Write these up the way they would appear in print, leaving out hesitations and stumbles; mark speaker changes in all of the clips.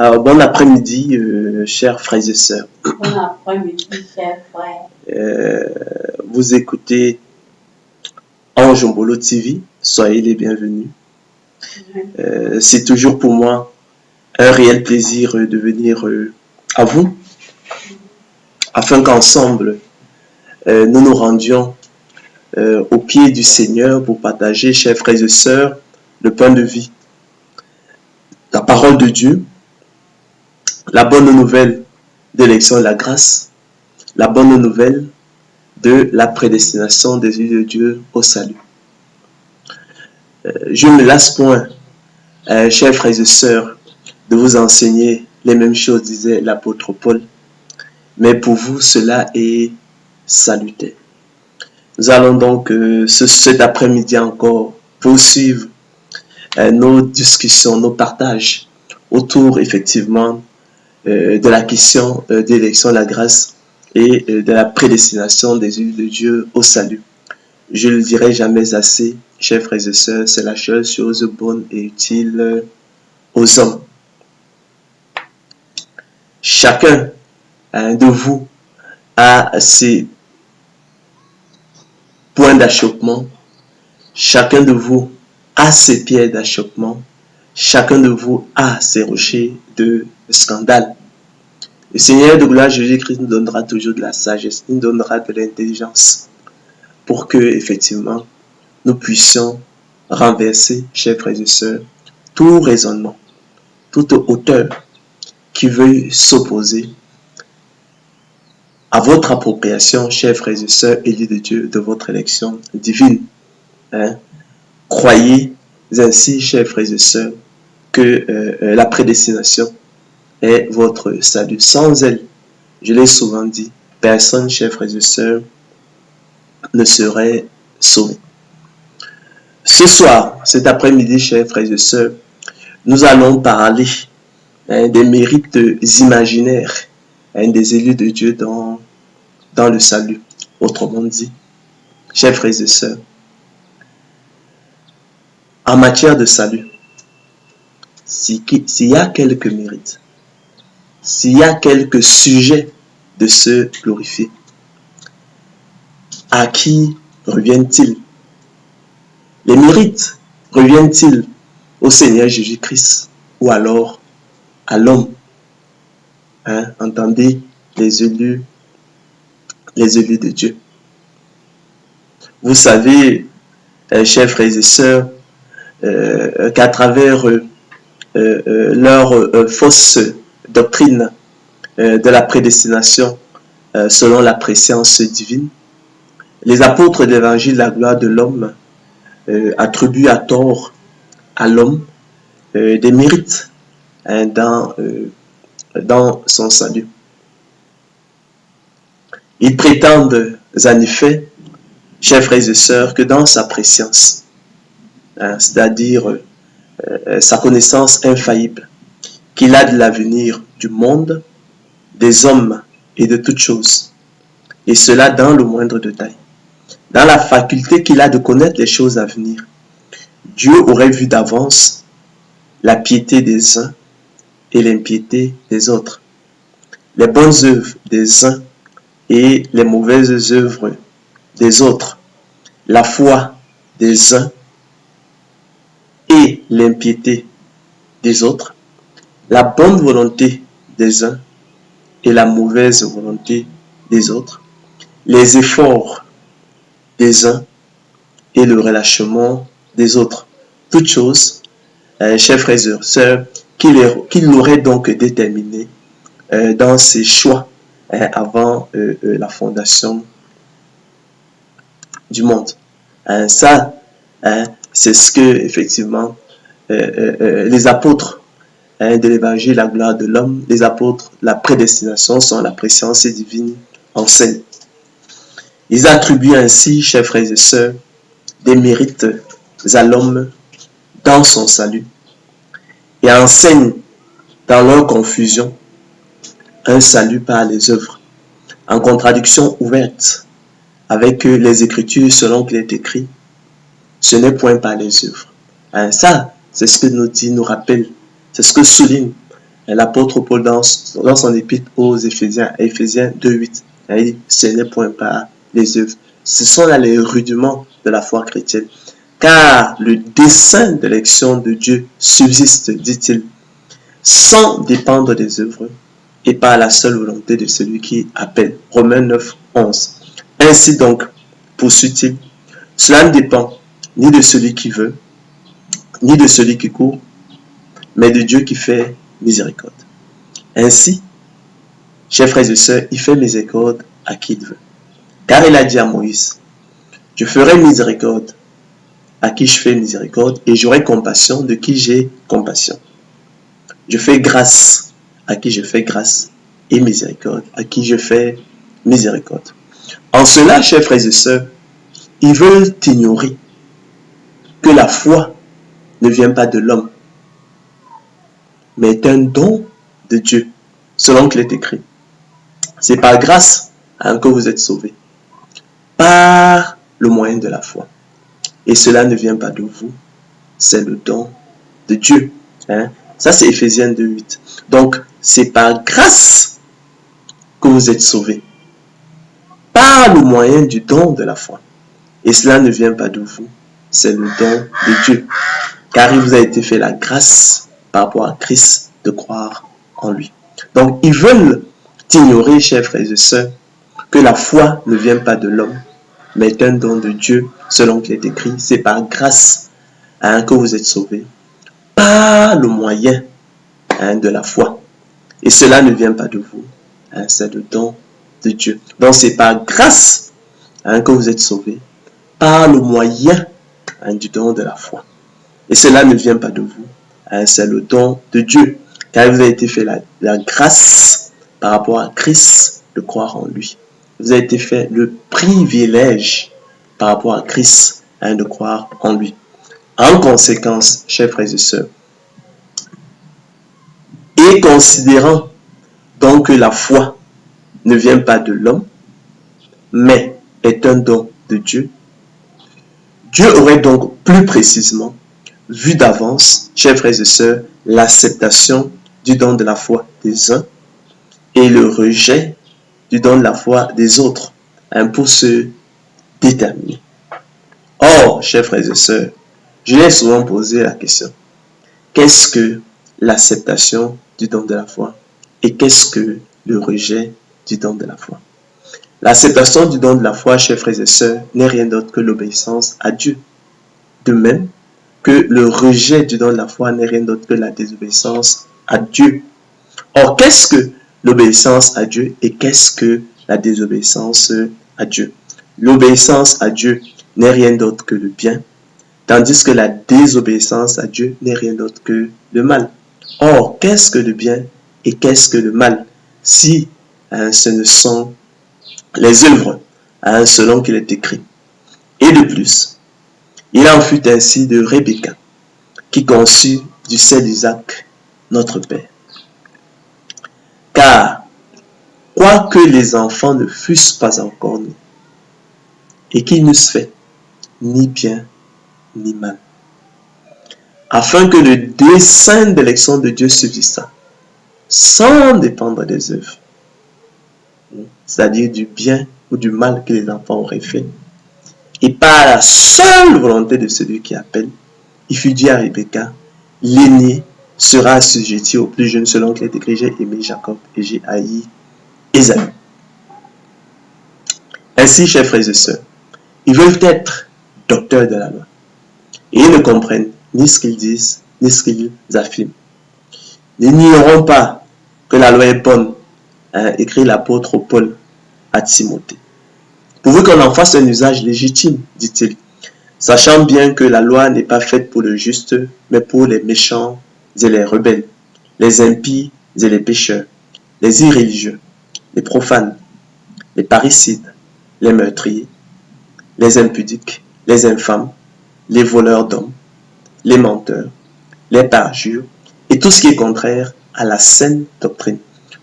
Speaker 1: Bon après-midi, chers frères et sœurs.
Speaker 2: Bon après-midi, chers frères.
Speaker 1: Vous écoutez Ange Mbolo TV, soyez les bienvenus. C'est toujours pour moi un réel plaisir de venir à vous, afin qu'ensemble, nous nous rendions au pied du Seigneur pour partager, chers frères et sœurs, le pain de vie, la parole de Dieu, la bonne nouvelle de l'élection de la grâce, la bonne nouvelle de la prédestination des yeux de Dieu au salut. Je ne me lasse point, chers frères et sœurs, de vous enseigner les mêmes choses, disait l'apôtre Paul, mais pour vous cela est salutaire. Nous allons donc cet après-midi encore poursuivre nos discussions, nos partages autour effectivement de la question d'élection de la grâce et de la prédestination des yeux de Dieu au salut. Je ne le dirai jamais assez, chers frères et sœurs, c'est la seule chose bonne et utile aux hommes. Chacun de vous a ses points d'achoppement, chacun de vous a ses pierres d'achoppement, chacun de vous a ses rochers de scandale. Le Seigneur de gloire Jésus-Christ nous donnera toujours de la sagesse, nous donnera de l'intelligence pour que, effectivement, nous puissions renverser, chers frères et sœurs, tout raisonnement, toute hauteur qui veuille s'opposer à votre appropriation, chers frères et sœurs, élus de Dieu, de votre élection divine. Croyez ainsi, chers frères et sœurs, que la prédestination est votre salut. Sans elle, je l'ai souvent dit, personne, chers frères et sœurs, ne serait sauvé. Ce soir, cet après-midi, chers frères et sœurs, nous allons parler des mérites imaginaires des élus de Dieu dans le salut. Autrement dit, chers frères et sœurs, en matière de salut, s'il y a quelques mérites, s'il y a quelques sujets de se glorifier, à qui reviennent-ils? Les mérites reviennent-ils au Seigneur Jésus-Christ ou alors à l'homme? Entendez, les élus de Dieu. Vous savez, chers frères et sœurs, qu'à travers leur fausse doctrine de la prédestination selon la préscience divine, les apôtres de l'évangile de la gloire de l'homme attribuent à tort à l'homme des mérites dans son salut. Ils prétendent en effet, chers frères et sœurs, que dans sa préscience, c'est-à-dire sa connaissance infaillible, qu'il a de l'avenir du monde, des hommes et de toutes choses, et cela dans le moindre détail. Dans la faculté qu'il a de connaître les choses à venir, Dieu aurait vu d'avance la piété des uns et l'impiété des autres, les bonnes œuvres des uns et les mauvaises œuvres des autres, la foi des uns et l'impiété des autres, la bonne volonté des uns et la mauvaise volonté des autres, les efforts des uns et le relâchement des autres. Toutes choses, chers frères et sœurs, qu'il aurait donc déterminé dans ses choix avant la fondation du monde. Ça, c'est ce que, effectivement, les apôtres de l'évangile, la gloire de l'homme, les apôtres, la prédestination, sont la préscience divine enseignent. Ils attribuent ainsi, chers frères et sœurs, des mérites à l'homme dans son salut et enseignent dans leur confusion un salut par les œuvres, en contradiction ouverte avec les Écritures selon qu'il est écrit, ce n'est point par les œuvres. Ça, c'est ce que nous dit, nous rappelle, c'est ce que souligne l'apôtre Paul dans son épître aux Éphésiens, Éphésiens 2:8, il dit, ce n'est point par les œuvres. Ce sont là les rudiments de la foi chrétienne. Car le dessein d'élection de Dieu subsiste, dit-il, sans dépendre des œuvres et par la seule volonté de celui qui appelle. Romains 9:11. Ainsi donc, poursuit-il, cela ne dépend ni de celui qui veut, ni de celui qui court, mais de Dieu qui fait miséricorde. Ainsi, chers frères et sœurs, il fait miséricorde à qui il veut. Car il a dit à Moïse, je ferai miséricorde à qui je fais miséricorde et j'aurai compassion de qui j'ai compassion. Je fais grâce à qui je fais grâce et miséricorde à qui je fais miséricorde. En cela, chers frères et sœurs, ils veulent ignorer que la foi ne vient pas de l'homme, mais est un don de Dieu, selon qu'il est écrit. C'est par grâce que vous êtes sauvés, par le moyen de la foi. Et cela ne vient pas de vous, c'est le don de Dieu. Ça, c'est Éphésiens 2:8. Donc, c'est par grâce que vous êtes sauvés, par le moyen du don de la foi. Et cela ne vient pas de vous, c'est le don de Dieu. Car il vous a été fait la grâce par rapport à Christ de croire en lui. Donc, ils veulent ignorer, chers frères et sœurs, que la foi ne vient pas de l'homme, mais est un don de Dieu, selon qu'il est écrit. C'est par grâce que vous êtes sauvés, par le moyen de la foi. Et cela ne vient pas de vous, c'est le don de Dieu. Donc, c'est par grâce que vous êtes sauvés, par le moyen du don de la foi. Et cela ne vient pas de vous, c'est le don de Dieu, car il vous a été fait la grâce par rapport à Christ de croire en lui. Il vous a été fait le privilège par rapport à Christ de croire en lui. En conséquence, chers frères et sœurs, et considérant donc que la foi ne vient pas de l'homme, mais est un don de Dieu, Dieu aurait donc plus précisément vu d'avance, chers frères et sœurs, l'acceptation du don de la foi des uns et le rejet du don de la foi des autres pour se déterminer. Or, chers frères et sœurs, je l'ai souvent posé la question, qu'est-ce que l'acceptation du don de la foi et qu'est-ce que le rejet du don de la foi? L'acceptation du don de la foi, chers frères et sœurs, n'est rien d'autre que l'obéissance à Dieu. De même que le rejet du don de la foi n'est rien d'autre que la désobéissance à Dieu. Or, qu'est-ce que l'obéissance à Dieu et qu'est-ce que la désobéissance à Dieu? L'obéissance à Dieu n'est rien d'autre que le bien, tandis que la désobéissance à Dieu n'est rien d'autre que le mal. Or, qu'est-ce que le bien et qu'est-ce que le mal? Si ce ne sont les œuvres selon qu'il est écrit. Et de plus, il en fut ainsi de Rebecca, qui conçut du sein d'Isaac, notre père. Car, quoique les enfants ne fussent pas encore nés, et qu'ils n'eussent fait ni bien ni mal, afin que le dessein d'élection de Dieu subsistât, sans dépendre des œuvres, c'est-à-dire du bien ou du mal que les enfants auraient fait, et par la seule volonté de celui qui appelle, il fut dit à Rebecca, l'aîné sera assujetti au plus jeune, selon qu'il est écrit, j'ai aimé Jacob et j'ai haï Ésaü. Ainsi, chers frères et sœurs, ils veulent être docteurs de la loi, et ils ne comprennent ni ce qu'ils disent, ni ce qu'ils affirment. Ils n'ignoreront pas que la loi est bonne, écrit l'apôtre Paul à Timothée. Pourvu qu'on en fasse un usage légitime, dit-il, sachant bien que la loi n'est pas faite pour le juste, mais pour les méchants et les rebelles, les impies et les pécheurs, les irréligieux, les profanes, les parricides, les meurtriers, les impudiques, les infâmes, les voleurs d'hommes, les menteurs, les parjures, et tout ce qui est contraire à la saine doctrine,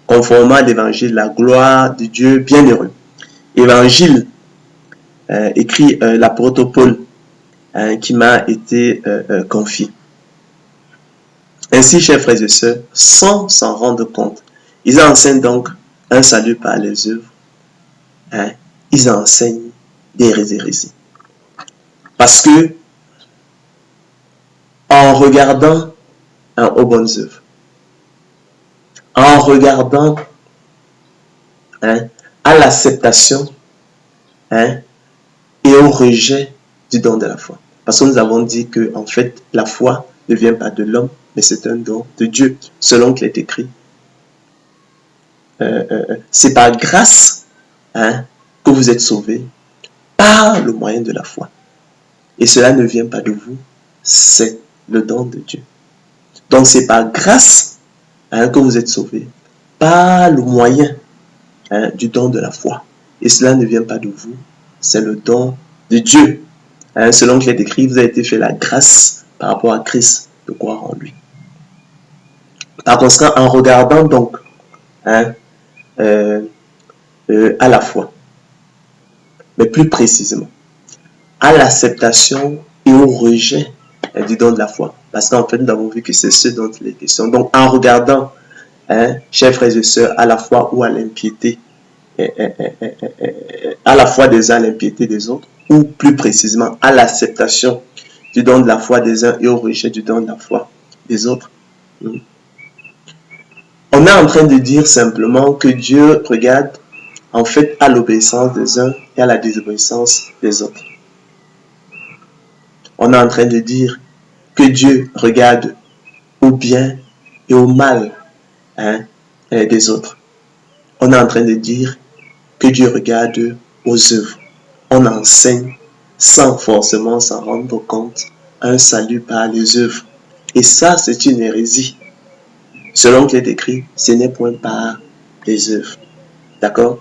Speaker 1: conformément à l'évangile, la gloire de Dieu bienheureux. Évangile, écrit l'apôtre Paul, qui m'a été confié. Ainsi, chers frères et sœurs, sans s'en rendre compte, ils enseignent donc un salut par les œuvres. Hein? Ils enseignent des hérésies. Parce que, en regardant aux bonnes œuvres, en regardant à l'acceptation et au rejet du don de la foi. Parce que nous avons dit que, en fait, la foi ne vient pas de l'homme, mais c'est un don de Dieu, selon qu'il est écrit. C'est par grâce que vous êtes sauvés par le moyen de la foi. Et cela ne vient pas de vous, c'est le don de Dieu. Donc c'est par grâce que vous êtes sauvés par le moyen du don de la foi. Et cela ne vient pas de vous, c'est le don de Dieu. Selon qu'il est écrit, vous avez été fait la grâce par rapport à Christ de croire en lui. Par conséquent, en regardant donc à la foi, mais plus précisément, à l'acceptation et au rejet du don de la foi. Parce qu'en fait, nous avons vu que c'est ce dont il est question. Donc, en regardant, chers frères et sœurs, à la foi ou à l'impiété, à la foi des uns, à l'impiété des autres, ou plus précisément, à l'acceptation du don de la foi des uns et au rejet du don de la foi des autres. On est en train de dire simplement que Dieu regarde en fait à l'obéissance des uns et à la désobéissance des autres. On est en train de dire que Dieu regarde au bien et au mal des autres. On est en train de dire que Dieu regarde aux œuvres. On enseigne sans forcément s'en rendre compte un salut par les œuvres. Et ça, c'est une hérésie. Selon qu'il est écrit, ce n'est point par les œuvres. D'accord?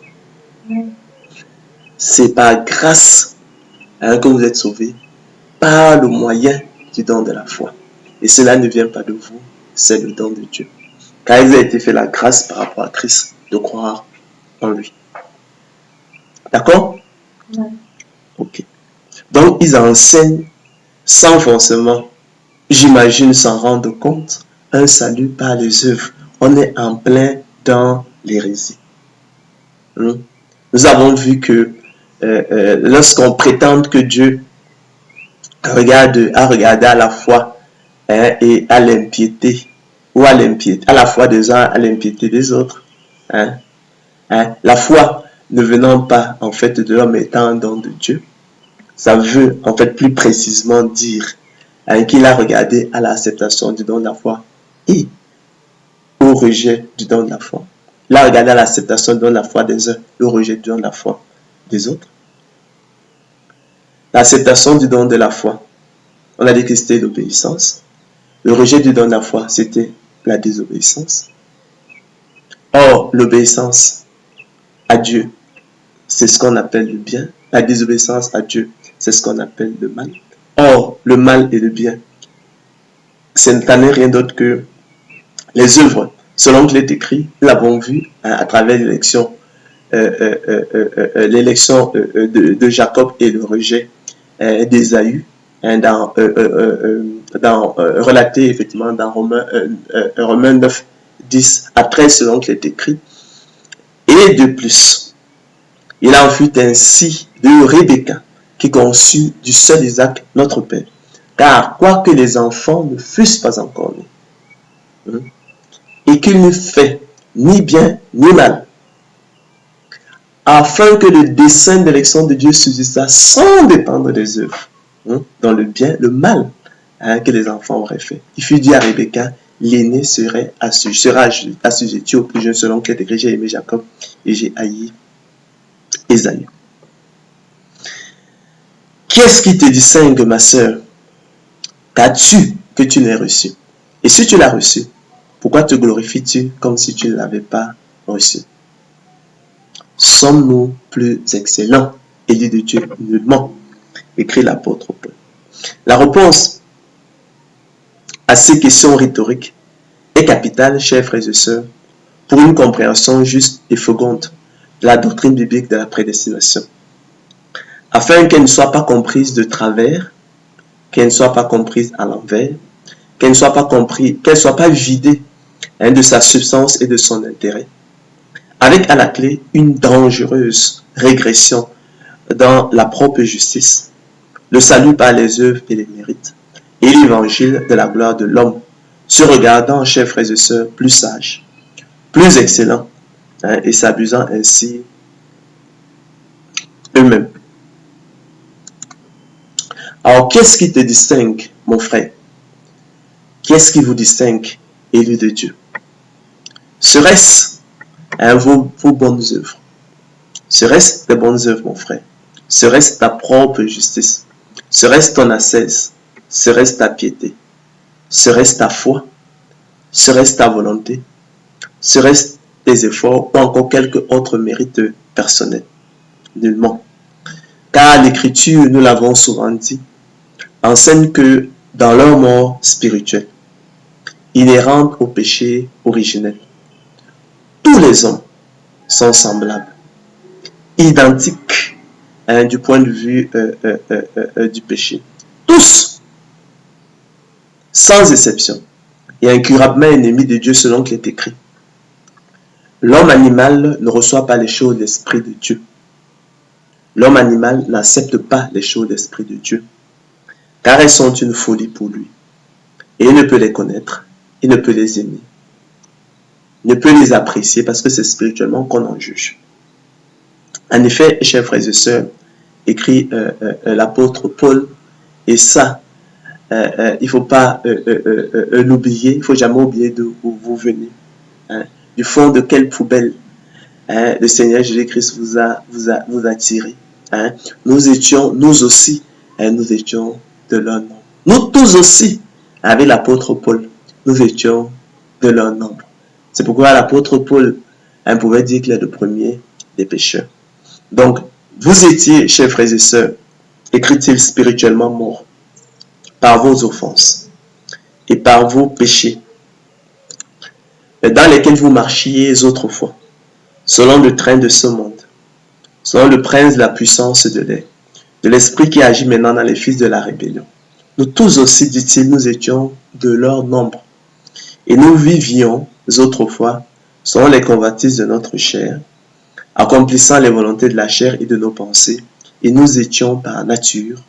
Speaker 1: C'est par grâce que vous êtes sauvés, par le moyen du don de la foi. Et cela ne vient pas de vous, c'est le don de Dieu. Car il a été fait la grâce par rapport à Christ de croire en lui. D'accord?
Speaker 2: Oui.
Speaker 1: Ok. Donc, ils enseignent sans forcément, j'imagine, s'en rendre compte, un salut par les œuvres. On est en plein dans l'hérésie. Nous avons vu que lorsqu'on prétend que Dieu a regardé à la foi et à l'impiété, ou à la foi des uns, à l'impiété des autres, la foi ne venant pas en fait de l'homme étant un don de Dieu, ça veut en fait plus précisément dire qu'il a regardé à l'acceptation du don de la foi et au rejet du don de la foi. Il a regardé à l'acceptation du don de la foi des uns et au rejet du don de la foi des autres. L'acceptation du don de la foi, on a dit que c'était l'obéissance. Le rejet du don de la foi, c'était la désobéissance. Or, l'obéissance à Dieu, c'est ce qu'on appelle le bien. La désobéissance à Dieu, c'est ce qu'on appelle le mal. Or, le mal et le bien, ce n'est rien d'autre que les œuvres. Selon qu'il est écrit, nous l'avons vu à travers l'élection de Jacob et le rejet d'Ésaü, relaté effectivement dans Romains 9, 10 à 13, selon qu'il est écrit. Et de plus, il en fut ainsi de Rebecca, qui conçut du seul Isaac, notre père. Car quoique les enfants ne fussent pas encore nés, et qu'il ne fait ni bien ni mal, afin que le dessein d'élection de Dieu subsistât sans dépendre des œuvres, dans le bien, le mal que les enfants auraient fait. Il fut dit à Rebecca, l'aîné sera assujetti au plus jeune, selon que j'ai aimé Jacob et j'ai haï Ésaü. Qu'est-ce qui te distingue, ma sœur? Qu'as-tu que tu n'aies reçu? Et si tu l'as reçu, pourquoi te glorifies-tu comme si tu ne l'avais pas reçu? Sommes-nous plus excellents, élus de Dieu, nullement, écrit l'apôtre Paul. La réponse à ces questions rhétoriques est capitale, chers frères et sœurs, pour une compréhension juste et féconde de la doctrine biblique de la prédestination, afin qu'elle ne soit pas comprise de travers, qu'elle ne soit pas comprise à l'envers, qu'elle ne soit pas comprise, qu'elle ne soit pas vidée de sa substance et de son intérêt, avec à la clé une dangereuse régression dans la propre justice, le salut par les œuvres et les mérites, et l'évangile de la gloire de l'homme, se regardant, chers frères et sœurs, plus sages, plus excellents, et s'abusant ainsi eux-mêmes. Alors, qu'est-ce qui te distingue, mon frère? Qu'est-ce qui vous distingue, élus de Dieu? Serait-ce vos bonnes œuvres? Serait-ce tes bonnes œuvres, mon frère? Serait-ce ta propre justice? Serait-ce ton ascèse? Serait-ce ta piété? Serait-ce ta foi? Serait-ce ta volonté? Serait-ce tes efforts ou encore quelque autre mérite personnel? Nullement. Car l'Écriture, nous l'avons souvent dit, enseigne que dans leur mort spirituelle, inhérente au péché originel, tous les hommes sont semblables, identiques du point de vue du péché. Tous, sans exception, et incurablement ennemis de Dieu selon qu'il est écrit. L'homme animal ne reçoit pas les choses de l'Esprit de Dieu. L'homme animal n'accepte pas les choses de l'Esprit de Dieu, car elles sont une folie pour lui. Et il ne peut les connaître, il ne peut les aimer, il ne peut les apprécier parce que c'est spirituellement qu'on en juge. En effet, chers frères et sœurs, écrit l'apôtre Paul, et ça, il ne faut pas l'oublier, il ne faut jamais oublier d'où vous venez. Du fond de quelle poubelle le Seigneur Jésus-Christ vous a tiré. Nous étions, nous aussi, nous étions de leur nombre. Nous tous aussi, avec l'apôtre Paul, nous étions de leur nombre. C'est pourquoi l'apôtre Paul pouvait dire qu'il est le premier des pécheurs. Donc, vous étiez, chers frères et sœurs, écrit-il, spirituellement morts par vos offenses et par vos péchés dans lesquels vous marchiez autrefois, selon le train de ce monde, selon le prince de la puissance de l'air, de l'esprit qui agit maintenant dans les fils de la rébellion. Nous tous aussi, dit-il, nous étions de leur nombre, et nous vivions autrefois selon les convoitises de notre chair, accomplissant les volontés de la chair et de nos pensées, et nous étions par nature,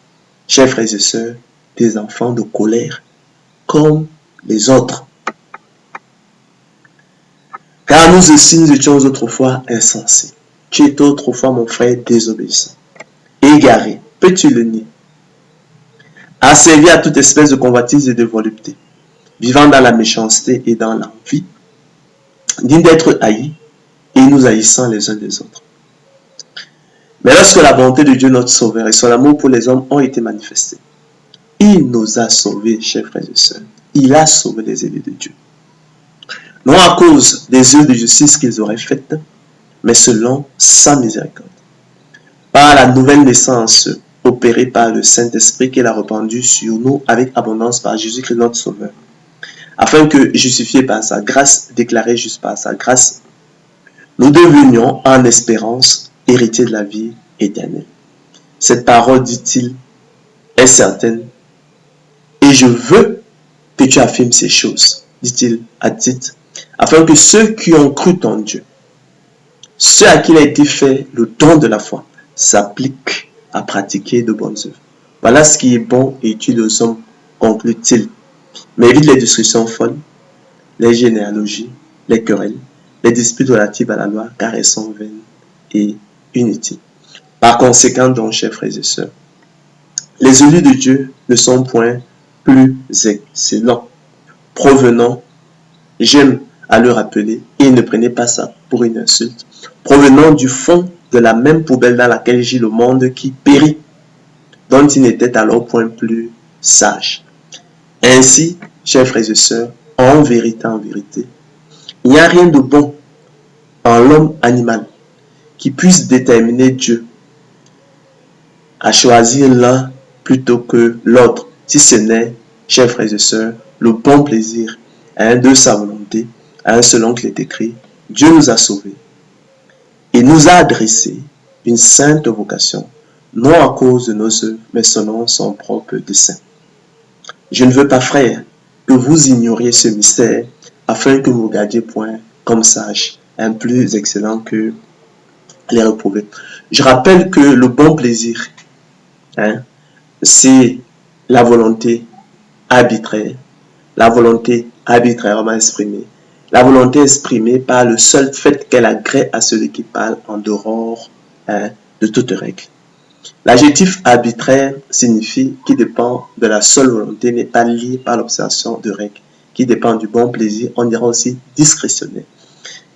Speaker 1: chers frères et sœurs, des enfants de colère, comme les autres. Car nous aussi, nous étions autrefois insensés. Tu étais autrefois, mon frère, désobéissant, égaré, peux-tu le nier, asservi à toute espèce de convoitise et de volupté, vivant dans la méchanceté et dans l'envie, digne d'être haï, et nous haïssant les uns les autres. Mais lorsque la bonté de Dieu notre Sauveur et son amour pour les hommes ont été manifestés, il nous a sauvés, chers frères et sœurs. Il a sauvé les élus de Dieu. Non à cause des œuvres de justice qu'ils auraient faites, mais selon sa miséricorde. Par la nouvelle naissance opérée par le Saint-Esprit qu'il a répandu sur nous avec abondance par Jésus-Christ notre Sauveur, afin que, justifiés par sa grâce, déclarés justes par sa grâce, nous devenions en espérance héritiers de la vie éternelle. Cette parole, dit-il, est certaine, et je veux que tu affirmes ces choses, dit-il à Tite, afin que ceux qui ont cru en Dieu, ceux à qui il a été fait le don de la foi, s'appliquent à pratiquer de bonnes œuvres. Voilà ce qui est bon et utile aux hommes, conclut-il. Mais évite les discussions folles, les généalogies, les querelles, les disputes relatives à la loi, car elles sont vaines et inutiles. Par conséquent, donc, chers frères et sœurs, les élus de Dieu ne sont point plus excellents, provenant, j'aime à le rappeler, et ne prenez pas ça pour une insulte, provenant du fond de la même poubelle dans laquelle gît le monde qui périt, dont il n'était alors point plus sage. Ainsi, chers frères et sœurs, en vérité, il n'y a rien de bon en l'homme animal qui puisse déterminer Dieu à choisir l'un plutôt que l'autre, si ce n'est, chers frères et sœurs, le bon plaisir de sa volonté, selon qu'il est écrit, Dieu nous a sauvés et nous a adressé une sainte vocation, non à cause de nos œuvres, mais selon son propre dessein. Je ne veux pas, frère, que vous ignoriez ce mystère, afin que vous ne gardiez point comme sages, un plus excellent que les reprouvés. Je rappelle que le bon plaisir, c'est la volonté arbitraire, la volonté arbitrairement exprimée, la volonté exprimée par le seul fait qu'elle agrée à celui qui parle en dehors de toute règle. L'adjectif arbitraire signifie qui dépend de la seule volonté, n'est pas lié par l'observation de règles, qui dépend du bon plaisir, on dira aussi discrétionnaire.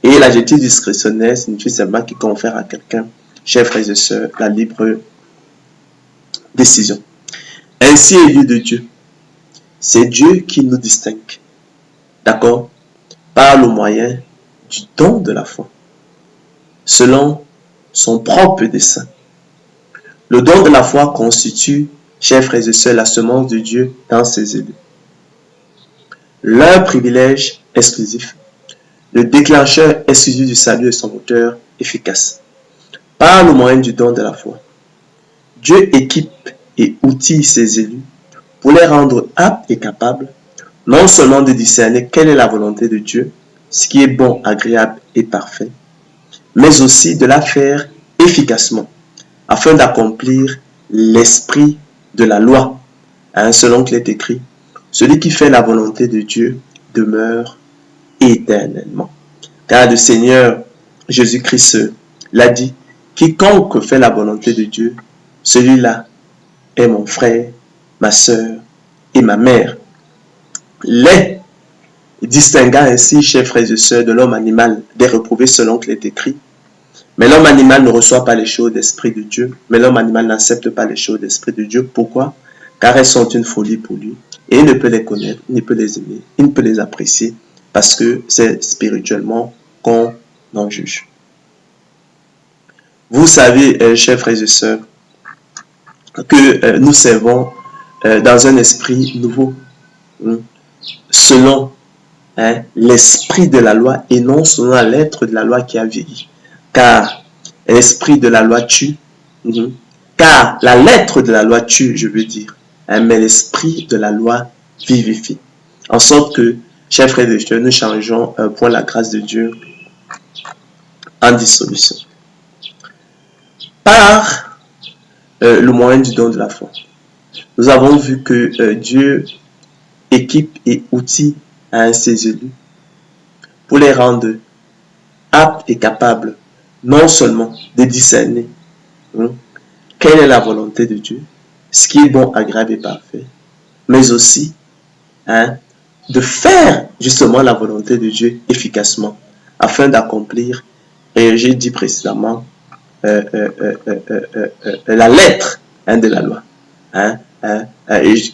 Speaker 1: Et l'adjectif discrétionnaire signifie simplement qui confère à quelqu'un, chers frères et sœurs, la libre décision. Ainsi élu de Dieu, c'est Dieu qui nous distingue, d'accord, par le moyen du don de la foi, selon son propre dessein. Le don de la foi constitue, chers frères et sœurs, la semence de Dieu dans ses élus. Leur privilège exclusif, le déclencheur exclusif du salut et son moteur efficace. Par le moyen du don de la foi, Dieu équipe et outille ses élus pour les rendre aptes et capables, non seulement de discerner quelle est la volonté de Dieu, ce qui est bon, agréable et parfait, mais aussi de la faire efficacement, afin d'accomplir l'esprit de la loi, selon qu'il est écrit, celui qui fait la volonté de Dieu demeure éternellement. Car le Seigneur Jésus-Christ l'a dit, quiconque fait la volonté de Dieu, celui-là est mon frère, ma sœur et ma mère. Les distinguant ainsi, chers frères et sœurs, de l'homme animal, des reprouvés selon qu'il est écrit, mais l'homme animal ne reçoit pas les choses d'esprit de Dieu, mais l'homme animal n'accepte pas les choses d'esprit de Dieu. Pourquoi? Car elles sont une folie pour lui, et il ne peut les connaître, il ne peut les aimer, il ne peut les apprécier, parce que c'est spirituellement qu'on en juge. Vous savez, chers frères et sœurs, que nous servons dans un esprit nouveau, selon l'esprit de la loi et non selon la lettre de la loi qui a vieilli. Car l'esprit de la loi tue, car la lettre de la loi tue, je veux dire, mais l'esprit de la loi vivifie. En sorte que, chers frères et sœurs, nous changeons pour la grâce de Dieu en dissolution. Par le moyen du don de la foi, nous avons vu que Dieu équipe et outille ses élus pour les rendre aptes et capables non seulement de discerner quelle est la volonté de Dieu, ce qui est bon, agréable et parfait, mais aussi de faire justement la volonté de Dieu efficacement afin d'accomplir, et j'ai dit précédemment, la lettre de la loi.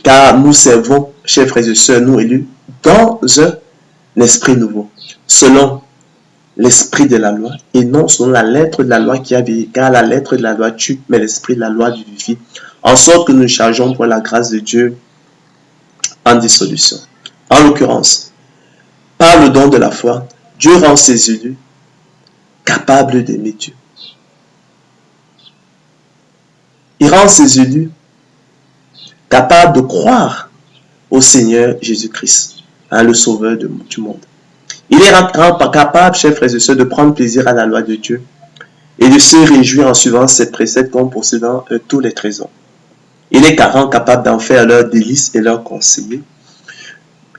Speaker 1: Car nous servons, chers frères et sœurs, nous élus, dans un esprit nouveau, selon l'esprit de la loi, et non selon la lettre de la loi qui a vieilli, car la lettre de la loi tue, mais l'esprit de la loi vivifie, en sorte que nous chargeons pour la grâce de Dieu en dissolution. En l'occurrence, par le don de la foi, Dieu rend ses élus capables d'aimer Dieu. Il rend ses élus capables de croire au Seigneur Jésus-Christ, le Sauveur du monde. Il est rend capable, chers frères et sœurs, de prendre plaisir à la loi de Dieu et de se réjouir en suivant ses préceptes comme possédant tous les trésors. Il est rend capable d'en faire leur délice et leur conseiller.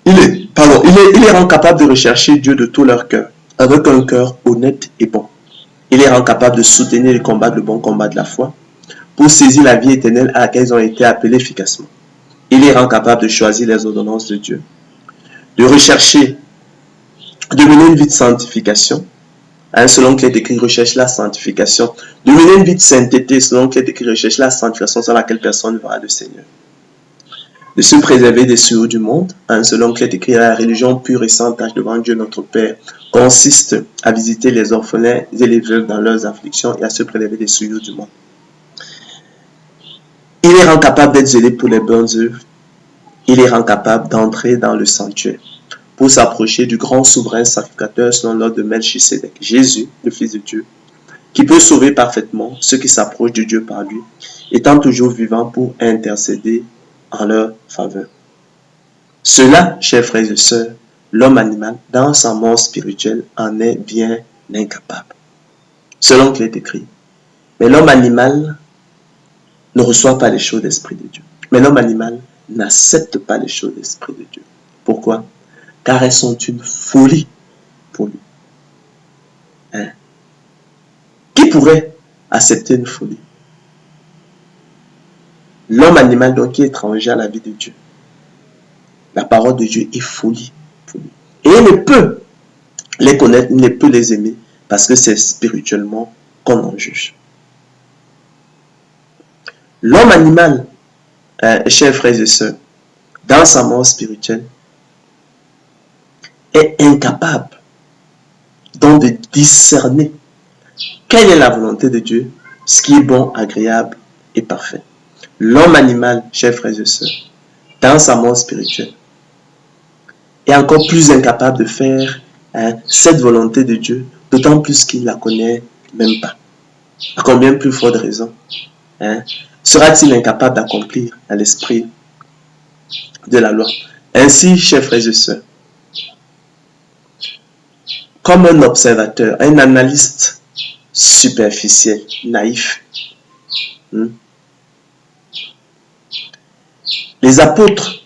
Speaker 1: Il les rend capable de rechercher Dieu de tout leur cœur, avec un cœur honnête et bon. Il les rend capable de soutenir et combattre le bon combat de la foi, pour saisir la vie éternelle à laquelle ils ont été appelés efficacement. Il les rend capable de choisir les ordonnances de Dieu, de rechercher, de mener une vie de sanctification, selon qu'il est écrit, recherche la sanctification, de mener une vie de sainteté, selon qu'il est écrit, recherche la sanctification sans laquelle personne ne verra le Seigneur. De se préserver des souillures du monde, selon qu'il est écrit, la religion pure et sans tache devant Dieu notre Père consiste à visiter les orphelins et les veuves dans leurs afflictions et à se préserver des souillures du monde. Il les rend capable d'être zélés pour les bonnes œuvres. Il les rend capable d'entrer dans le sanctuaire pour s'approcher du grand souverain sacrificateur selon l'ordre de Melchisédek, Jésus, le Fils de Dieu, qui peut sauver parfaitement ceux qui s'approchent de Dieu par lui, étant toujours vivant pour intercéder en leur faveur. Cela, chers frères et sœurs, l'homme animal, dans sa mort spirituelle, en est bien incapable. Selon qu'il est écrit. Mais l'homme animal ne reçoit pas les choses d'Esprit de Dieu. Mais l'homme animal n'accepte pas les choses d'Esprit de Dieu. Pourquoi? Car elles sont une folie pour lui. Hein? Qui pourrait accepter une folie? L'homme animal, donc, qui est étranger à la vie de Dieu. La parole de Dieu est folie pour lui. Et il ne peut les connaître, il ne peut les aimer, parce que c'est spirituellement qu'on en juge. L'homme animal, chers frères et sœurs, dans sa mort spirituelle, est incapable donc de discerner quelle est la volonté de Dieu, ce qui est bon, agréable et parfait. L'homme animal, chers frères et sœurs, dans sa mort spirituelle, est encore plus incapable de faire cette volonté de Dieu, d'autant plus qu'il ne la connaît même pas. À combien plus forte raison sera-t-il incapable d'accomplir à l'esprit de la loi? Ainsi, chers frères et sœurs, comme un observateur, un analyste superficiel, naïf, les apôtres,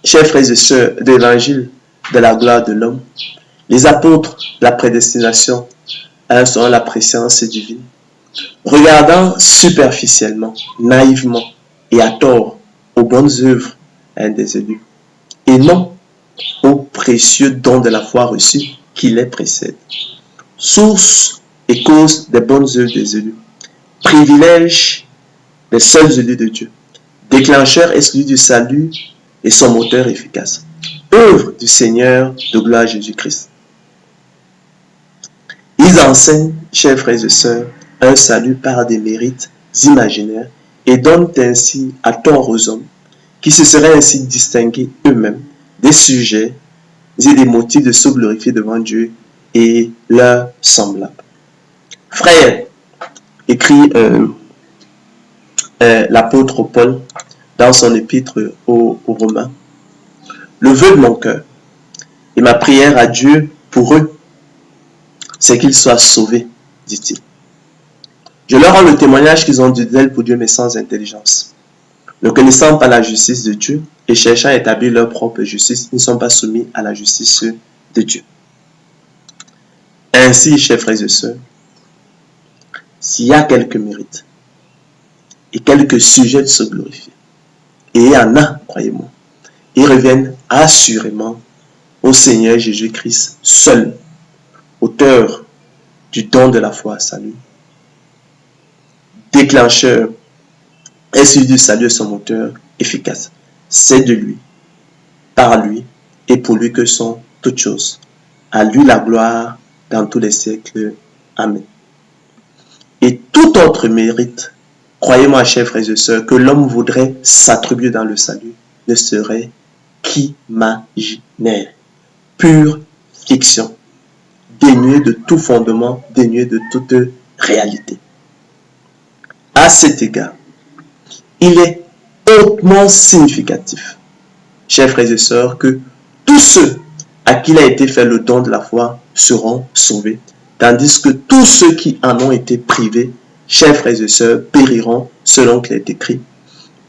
Speaker 1: chers frères et sœurs de l'évangile de la gloire de l'homme, les apôtres, la prédestination, selon la préscience divine, regardant superficiellement, naïvement et à tort aux bonnes œuvres des élus, et non aux précieux dons de la foi reçue qui les précèdent. Source et cause des bonnes œuvres des élus, privilège des seuls élus de Dieu, déclencheur exclu du salut et son moteur efficace, œuvre du Seigneur de gloire Jésus-Christ. Ils enseignent, chers frères et sœurs, un salut par des mérites imaginaires et donnent ainsi à tort aux hommes qui se seraient ainsi distingués eux-mêmes des sujets et des motifs de se glorifier devant Dieu et leurs semblables. Frères, écrit l'apôtre Paul dans son épître aux Romains, le vœu de mon cœur et ma prière à Dieu pour eux, c'est qu'ils soient sauvés, dit-il. Je leur rends le témoignage qu'ils ont du zèle pour Dieu, mais sans intelligence. Ne connaissant pas la justice de Dieu et cherchant à établir leur propre justice, ils ne sont pas soumis à la justice de Dieu. Ainsi, chers frères et sœurs, s'il y a quelques mérites et quelques sujets de se glorifier, et il y en a, croyez-moi, ils reviennent assurément au Seigneur Jésus-Christ seul, auteur du don de la foi à salut, déclencheur et celui du salut, son moteur efficace. C'est de lui, par lui et pour lui que sont toutes choses. À lui la gloire dans tous les siècles. Amen. Et tout autre mérite, croyez-moi, chers frères et sœurs, que l'homme voudrait s'attribuer dans le salut, ne serait qu'imaginaire, pure fiction, dénué de tout fondement, dénué de toute réalité. À cet égard, il est hautement significatif, chers frères et sœurs, que tous ceux à qui il a été fait le don de la foi seront sauvés, tandis que tous ceux qui en ont été privés, chers frères et sœurs, périront selon qu'il est écrit.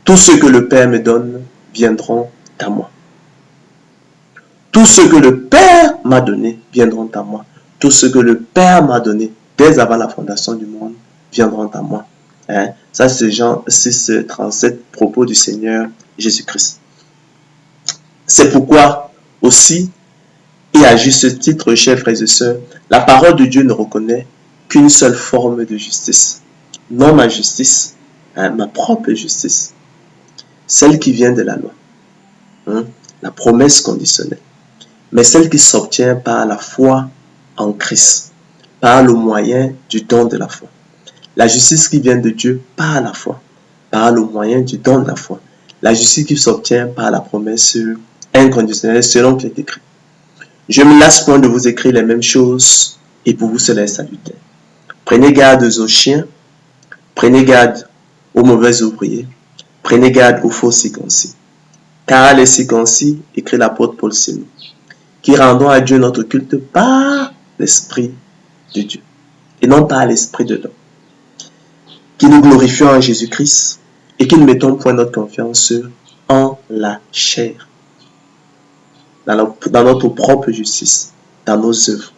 Speaker 1: Tous ceux que le Père me donne viendront à moi. Tous ceux que le Père m'a donné viendront à moi. Tous ceux que le Père m'a donné dès avant la fondation du monde viendront à moi. Ça, c'est Jean 6, 37, propos du Seigneur Jésus-Christ. C'est pourquoi aussi, et à juste titre, chers frères et sœurs, la parole de Dieu ne reconnaît qu'une seule forme de justice. Non ma justice, ma propre justice. Celle qui vient de la loi. La promesse conditionnelle. Mais celle qui s'obtient par la foi en Christ, par le moyen du don de la foi. La justice qui vient de Dieu par la foi, par le moyen du don de la foi. La justice qui s'obtient par la promesse inconditionnelle selon qu'il est écrit. Je me lasse point de vous écrire les mêmes choses et pour vous cela est salutaire. Prenez garde aux chiens, prenez garde aux mauvais ouvriers, prenez garde aux faux circoncis. car les circoncis, écrit l'apôtre Paul Sénou, qui rendons à Dieu notre culte par l'Esprit de Dieu, et non par l'Esprit de l'homme, qui nous glorifions en Jésus-Christ, et qui ne mettons point notre confiance en la chair, dans notre propre justice, dans nos œuvres.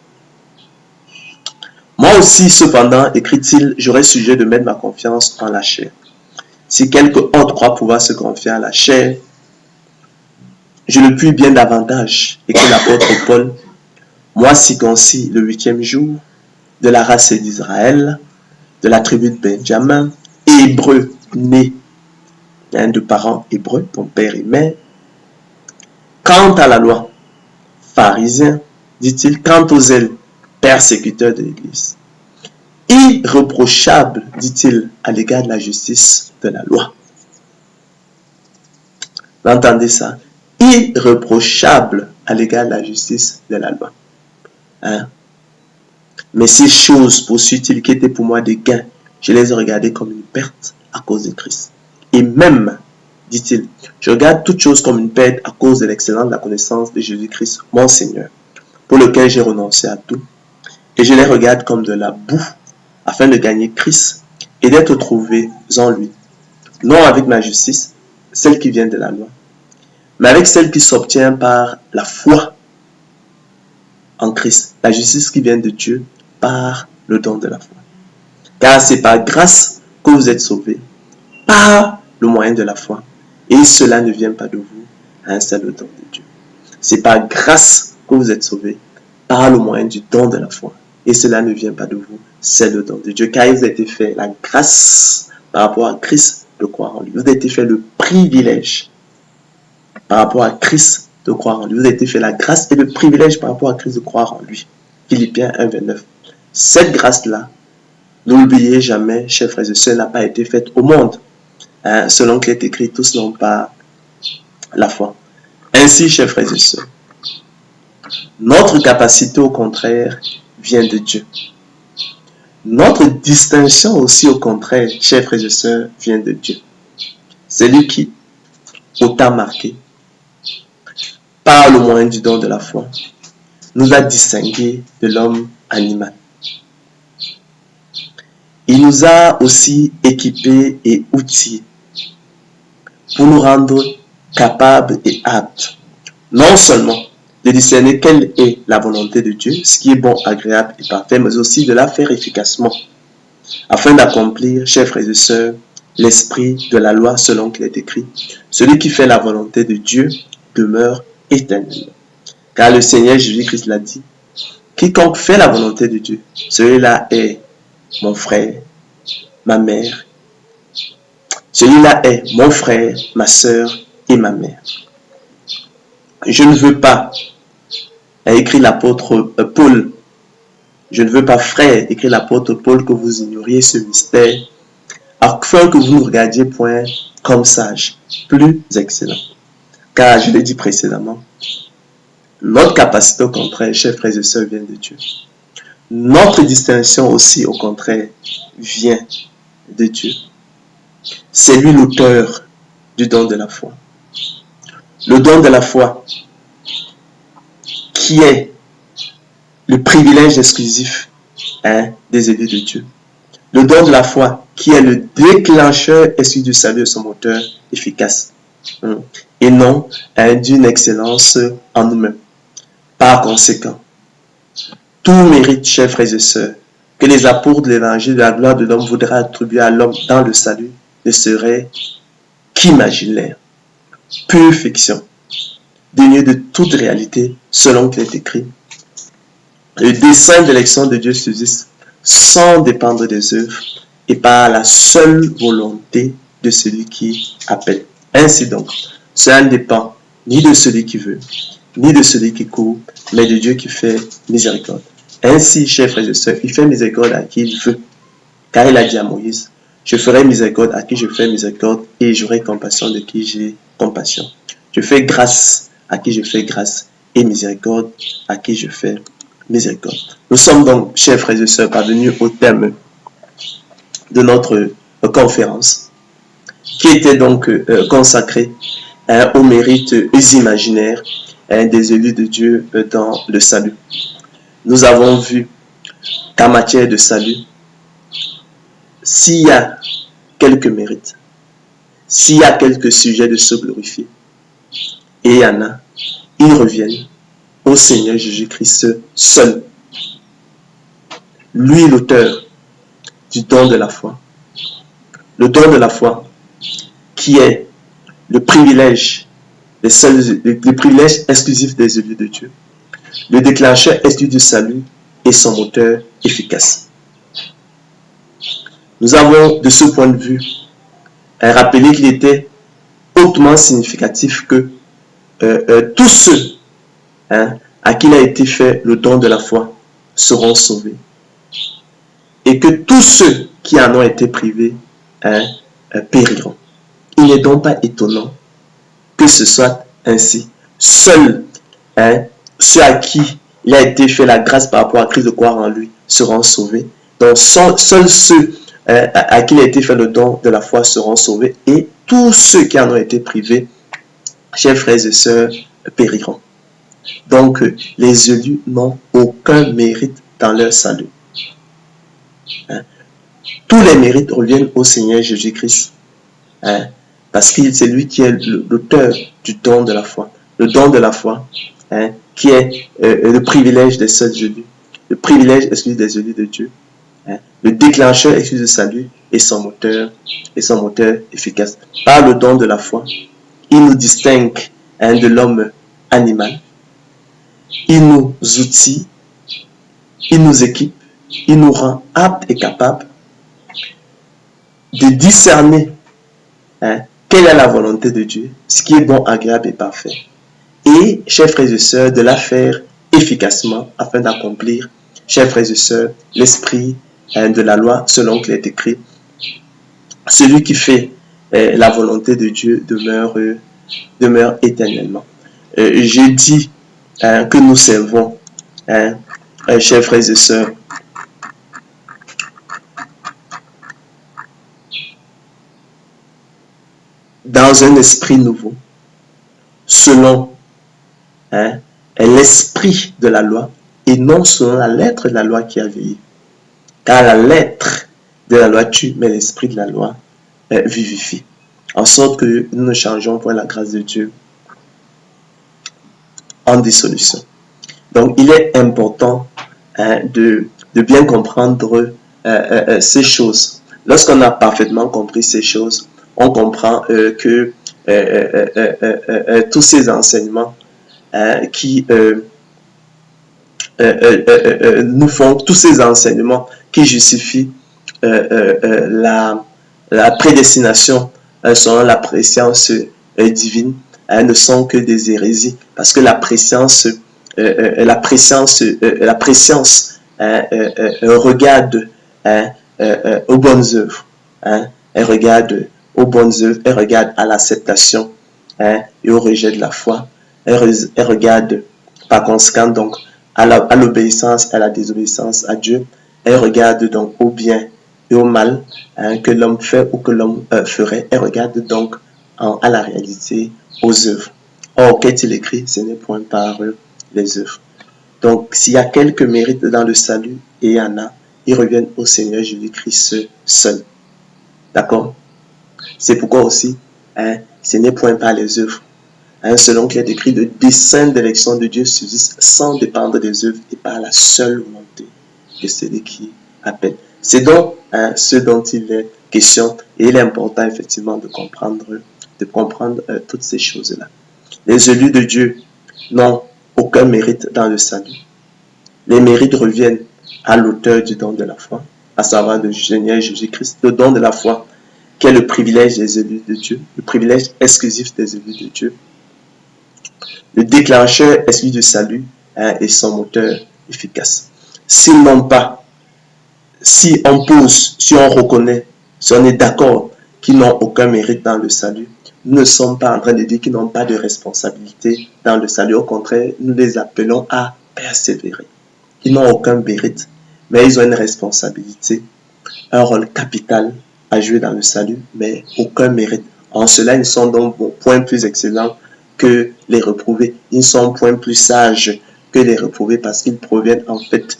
Speaker 1: Moi aussi, cependant, écrit-il, j'aurais sujet de mettre ma confiance en la chair. Si quelque autre croit pouvoir se confier à la chair, je le puis bien davantage, écrit l'apôtre Paul, moi circoncis le 8e jour, de la race d'Israël, de la tribu de Benjamin, hébreu, né de parents hébreux, ton père et mère. Quant à la loi, pharisien, dit-il, quant aux zèles, persécuteur de l'Église. Irréprochable, dit-il, à l'égard de la justice de la loi. Vous entendez ça? Irréprochable à l'égard de la justice de la loi. Hein? Mais ces choses, poursuit-il, qui étaient pour moi des gains, je les ai regardées comme une perte à cause de Christ. Et même, dit-il, je regarde toutes choses comme une perte à cause de l'excellence de la connaissance de Jésus-Christ, mon Seigneur, pour lequel j'ai renoncé à tout. Et je les regarde comme de la boue, afin de gagner Christ et d'être trouvé en lui. Non avec ma justice, celle qui vient de la loi, mais avec celle qui s'obtient par la foi en Christ, la justice qui vient de Dieu par le don de la foi. Car c'est par grâce que vous êtes sauvés, par le moyen de la foi. Et cela ne vient pas de vous, c'est le don de Dieu. C'est par grâce que vous êtes sauvés, par le moyen du don de la foi. Et cela ne vient pas de vous, c'est le don de Dieu. Car il vous a été fait la grâce par rapport à Christ de croire en lui. Vous avez été fait le privilège par rapport à Christ de croire en lui. Vous avez été fait la grâce et le privilège par rapport à Christ de croire en lui. Philippiens 1, 29. Cette grâce-là, n'oubliez jamais, chers frères et sœurs, n'a pas été faite au monde. Selon qu'il est écrit, tous n'ont pas la foi. Ainsi, chers frères et sœurs, notre capacité, au contraire, vient de Dieu. Notre distinction aussi, au contraire, chers frères et sœurs, vient de Dieu. C'est lui qui, autant marqué, par le moyen du don de la foi, nous a distingués de l'homme animal. Il nous a aussi équipés et outillés pour nous rendre capables et aptes, non seulement de discerner quelle est la volonté de Dieu, ce qui est bon, agréable et parfait, mais aussi de la faire efficacement, afin d'accomplir, chers frères et sœurs, l'esprit de la loi selon qu'il est écrit. Celui qui fait la volonté de Dieu demeure éternellement. Car le Seigneur Jésus-Christ l'a dit, quiconque fait la volonté de Dieu, celui-là est mon frère, ma mère. Celui-là est mon frère, ma sœur et ma mère. Je ne veux pas, a écrit l'apôtre Paul, je ne veux pas, frère, écrit l'apôtre Paul, que vous ignoriez ce mystère, afin que vous ne regardiez point comme sage, plus excellent. Car, je l'ai dit précédemment, notre capacité, au contraire, chers frères et sœurs, vient de Dieu. Notre distinction aussi, au contraire, vient de Dieu. C'est lui l'auteur du don de la foi. Le don de la foi, qui est le privilège exclusif des élus de Dieu. Le don de la foi, qui est le déclencheur exclusif du salut et son moteur efficace. Et non d'une excellence en nous-mêmes. Par conséquent, tout mérite, chers frères et sœurs, que les apôtres de l'évangile de la gloire de l'homme voudraient attribuer à l'homme dans le salut ne serait qu'imaginaire, pure fiction, dénué de toute réalité, selon qu'il est écrit. Le dessein d'élection de Dieu subsiste sans dépendre des œuvres et par la seule volonté de celui qui appelle. Ainsi donc, cela ne dépend ni de celui qui veut, ni de celui qui court, mais de Dieu qui fait miséricorde. Ainsi, chers frères et sœurs, il fait miséricorde à qui il veut, car il a dit à Moïse, je ferai miséricorde à qui je fais miséricorde et j'aurai compassion de qui j'ai compassion. Je fais grâce à qui je fais grâce et miséricorde à qui je fais miséricorde. Nous sommes donc, chers frères et sœurs, parvenus au thème de notre conférence, qui était donc consacrée aux mérites imaginaires des élus de Dieu dans le salut. Nous avons vu qu'en matière de salut, s'il y a quelques mérites, s'il y a quelques sujets de se glorifier, et il y en a, ils reviennent au Seigneur Jésus-Christ seul. Lui, l'auteur du don de la foi. Le don de la foi, qui est le privilège, le privilège exclusif des élus de Dieu, le déclencheur exclusif du salut et son moteur efficace. Nous avons, de ce point de vue, rappelé qu'il était hautement significatif que tous ceux à qui il a été fait le don de la foi seront sauvés. Et que tous ceux qui en ont été privés périront. Il n'est donc pas étonnant que ce soit ainsi. Seuls ceux à qui il a été fait la grâce par rapport à Christ de croire en lui seront sauvés. Donc seuls ceux à qui il a été fait le don de la foi seront sauvés. Et tous ceux qui en ont été privés, chers frères et sœurs, périront. Donc les élus n'ont aucun mérite dans leur salut. Tous les mérites reviennent au Seigneur Jésus-Christ. Parce que c'est lui qui est l'auteur du don de la foi. Le don de la foi, qui est le privilège des seuls élus, le privilège exclusif des élus de Dieu, le déclencheur exclusif du salut et son moteur efficace. Par le don de la foi, il nous distingue de l'homme animal. Il nous outille, il nous équipe, il nous rend aptes et capables de discerner quelle est la volonté de Dieu, ce qui est bon, agréable et parfait. Et, chers frères et sœurs, de la faire efficacement afin d'accomplir, chers frères et sœurs, l'esprit de la loi selon qu'il est écrit. Celui qui fait la volonté de Dieu demeure éternellement. J'ai dit que nous servons, chers frères et sœurs, dans un esprit nouveau, selon l'esprit de la loi et non selon la lettre de la loi qui a vieilli. Car la lettre de la loi tue, mais l'esprit de la loi vivifie. En sorte que nous ne changeons point la grâce de Dieu en dissolution. Donc, il est important de bien comprendre ces choses. Lorsqu'on a parfaitement compris ces choses, on comprend que tous ces enseignements qui nous font, tous ces enseignements qui justifient la prédestination selon la préscience divine ne sont que des hérésies, parce que la préscience regarde aux bonnes œuvres. Elle regarde aux bonnes œuvres, elle regarde à l'acceptation et au rejet de la foi. Elle regarde par conséquent donc à l'obéissance et à la désobéissance à Dieu. Elle regarde donc au bien et au mal que l'homme fait ou que l'homme ferait. Elle regarde donc à la réalité, aux œuvres. Or, qu'est-il écrit? Ce n'est point par les œuvres. Donc, s'il y a quelques mérites dans le salut, et il y en a, ils reviennent au Seigneur Jésus-Christ seul. D'accord? C'est pourquoi aussi, ce n'est point par les œuvres. Selon qu'il est écrit, le dessein d'élection de Dieu subsiste sans dépendre des œuvres et par la seule volonté de celui qui appelle. C'est donc ce dont il est question, et il est important effectivement de comprendre toutes ces choses-là. Les élus de Dieu n'ont aucun mérite dans le salut. Les mérites reviennent à l'auteur du don de la foi, à savoir le Seigneur Jésus-Christ, le don de la foi, qui est le privilège des élus de Dieu, le privilège exclusif des élus de Dieu, le déclencheur exclusif du salut et son moteur efficace. S'ils n'ont pas, si on pose, si on reconnaît, si on est d'accord qu'ils n'ont aucun mérite dans le salut, nous ne sommes pas en train de dire qu'ils n'ont pas de responsabilité dans le salut. Au contraire, nous les appelons à persévérer. Ils n'ont aucun mérite, mais ils ont une responsabilité, un rôle capital à jouer dans le salut, mais aucun mérite. En cela, ils sont donc point plus excellents que les reprouvés. Ils sont point plus sages que les reprouvés parce qu'ils proviennent en fait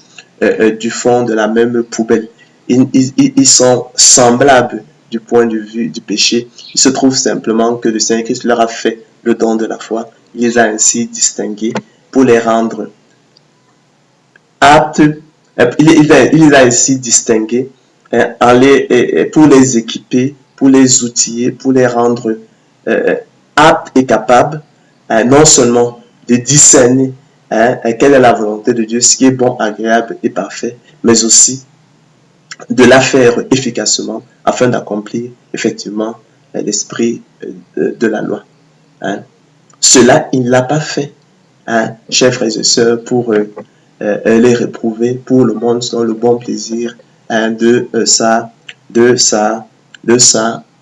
Speaker 1: du fond de la même poubelle. Ils sont semblables du point de vue du péché. Il se trouve simplement que le Seigneur Christ leur a fait le don de la foi. Il les a ainsi distingués pour les rendre aptes. Il les a ainsi distingués pour les équiper, pour les outiller, pour les rendre aptes et capables non seulement de discerner quelle est la volonté de Dieu, ce qui est bon, agréable et parfait, mais aussi de la faire efficacement afin d'accomplir effectivement l'esprit de la loi. Cela, il ne l'a pas fait, chers frères et sœurs, pour les réprouver, pour le monde selon le bon plaisir de sa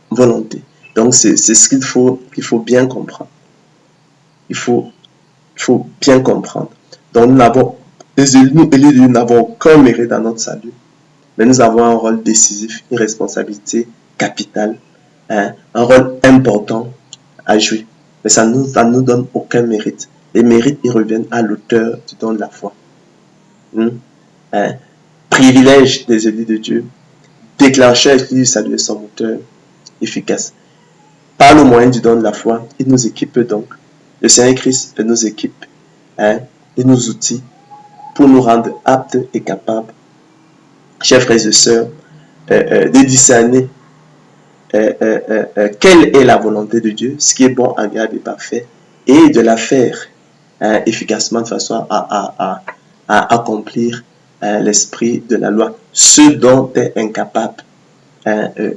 Speaker 1: volonté. Donc, c'est ce qu'il faut bien comprendre. Il faut bien comprendre. Donc, nous n'avons aucun mérite dans notre salut, mais nous avons un rôle décisif, une responsabilité capitale, un rôle important à jouer. Mais ça ne nous donne aucun mérite. Les mérites, ils reviennent à l'auteur du don de la foi. Privilège des élus de Dieu, déclencheur du salut et son moteur efficace. Par le moyen du don de la foi, il nous équipe donc. Le Seigneur Christ nous équipe, il nous outille pour nous rendre aptes et capables, chers frères et sœurs, de discerner quelle est la volonté de Dieu, ce qui est bon, agréable et parfait, et de la faire efficacement de façon à accomplir l'esprit de la loi, ce dont est incapable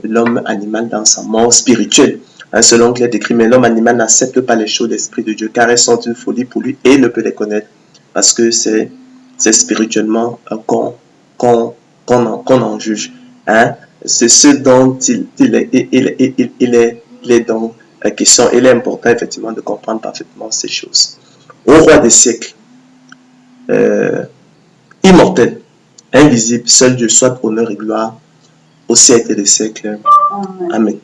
Speaker 1: l'homme animal dans sa mort spirituelle. Selon qu'il est écrit, mais l'homme animal n'accepte pas les choses de l'esprit de Dieu, car elles sont une folie pour lui et ne peut les connaître, parce que c'est spirituellement qu'on en juge. C'est ce dont il est donc question. Il est important effectivement de comprendre parfaitement ces choses. Au roi des siècles, immortel, invisible, seul Dieu, soit honneur et gloire au siècle des siècles. Amen.